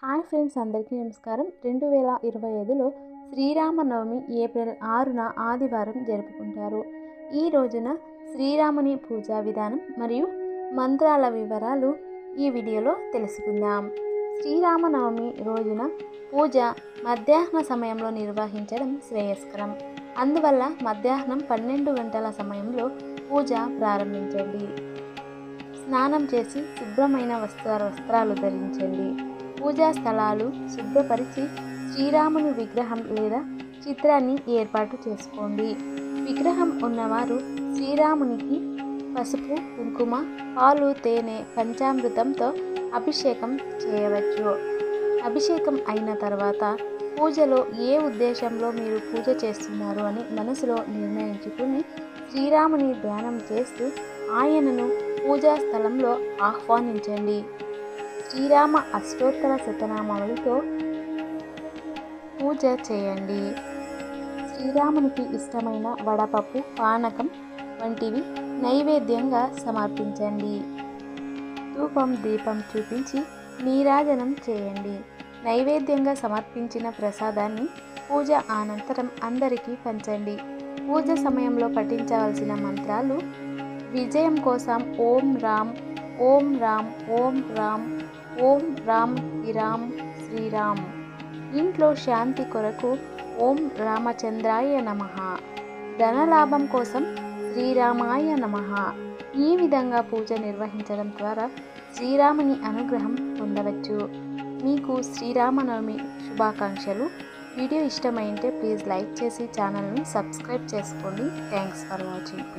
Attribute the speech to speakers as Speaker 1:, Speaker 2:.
Speaker 1: Hi friends, అందరికీ నమస్కారం. 2025లో Sri Rama Navami April 6న ఆదివారం జరుపుకుంటారు. ఈ రోజున శ్రీరాముని పూజా విధానం మరియు మంత్రాల వివరాలు ఈ వీడియోలో తెలుసుకుందాం. శ్రీరామనవమి రోజున పూజ మధ్యాహ్న సమయంలో నిర్వహించడం శ్రేయస్కరం. అందువల్ల మధ్యాహ్నం 12 గంటల సమయంలో పూజ ప్రారంభించండి. స్నానం చేసి శుభ్రమైన వస్త్రాలు ధరించండి. పూజా స్థలాలు శుభ్రపరిచి శ్రీరాముని విగ్రహం లేదా చిత్రాన్ని ఏర్పాటు చేసుకోండి. విగ్రహం ఉన్నవారు శ్రీరామునికి పసుపు, కుంకుమ, పాలు, తేనె, పంచామృతంతో అభిషేకం చేయవచ్చు. అభిషేకం అయిన తర్వాత పూజలో ఏ ఉద్దేశంలో మీరు పూజ చేస్తున్నారు అని మనసులో నిర్ణయించుకుని శ్రీరాముని ధ్యానం చేస్తూ ఆయనను పూజా స్థలంలో ఆహ్వానించండి. శ్రీరామ అష్టోత్తర శతనామావళితో పూజ చేయండి. శ్రీరామునికి ఇష్టమైన వడపప్పు, పానకం వంటివి నైవేద్యంగా సమర్పించండి. ధూపం, దీపం చూపించి నీరాజనం చేయండి. నైవేద్యంగా సమర్పించిన ప్రసాదాన్ని పూజ అనంతరం అందరికీ పంచండి. పూజ సమయంలో పఠించవలసిన మంత్రాలు: విజయం కోసం ఓం రామ్, ఓం రామ్, ఓం రామ్, ఓం రామ్ హిరామ్ శ్రీరామ్. ఇంట్లో శాంతి కొరకు ఓం రామచంద్రాయ నమః. ధనలాభం కోసం శ్రీరామాయ నమః. ఈ విధంగా పూజ నిర్వహించడం ద్వారా శ్రీరాముని అనుగ్రహం పొందవచ్చు. మీకు శ్రీరామనవమి శుభాకాంక్షలు. వీడియో ఇష్టమైంటే ప్లీజ్ లైక్ చేసి ఛానల్ని సబ్స్క్రైబ్ చేసుకోండి. Thanks for watching.